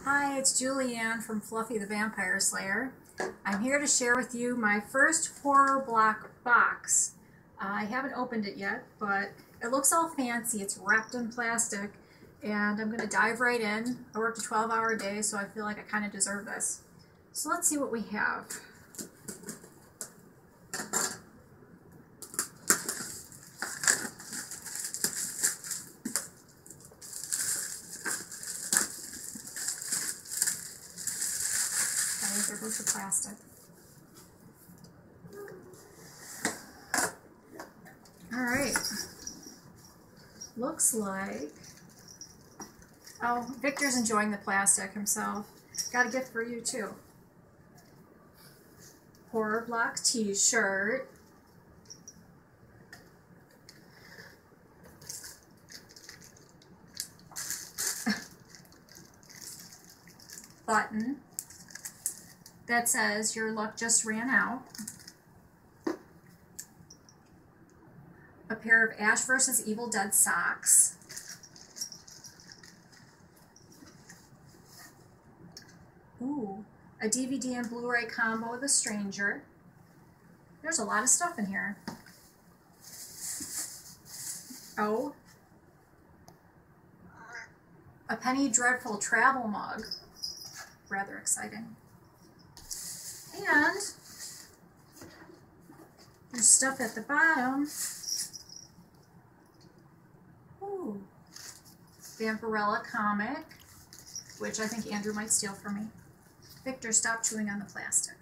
Hi, it's Julianne from Fluffy the Vampire Slayer. I'm here to share with you my first horror block box. I haven't opened it yet, but it looks all fancy. It's wrapped in plastic, and I'm going to dive right in. I worked a 12-hour day, so I feel like I kind of deserve this. So let's see what we have. There goes the plastic. Alright. Looks like... Oh, Victor's enjoying the plastic himself. Got a gift for you too. Horror Block t-shirt. Button that says your luck just ran out. A pair of Ash vs. Evil Dead socks. Ooh, a DVD and Blu-ray combo with a stranger. There's a lot of stuff in here. Oh, a Penny Dreadful travel mug. Rather exciting. And there's stuff at the bottom. Ooh, Vampirella comic, which I think Andrew might steal from me. Victor, stop chewing on the plastic.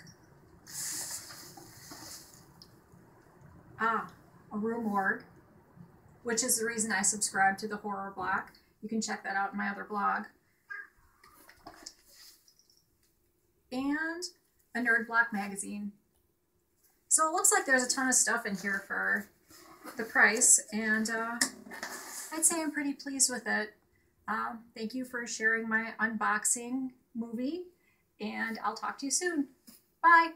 Ah, a Rue Morgue, which is the reason I subscribe to the Horror Block. You can check that out in my other blog. And a Nerd Block magazine. So it looks like there's a ton of stuff in here for the price, and I'd say I'm pretty pleased with it. Thank you for sharing my unboxing movie, and I'll talk to you soon. Bye!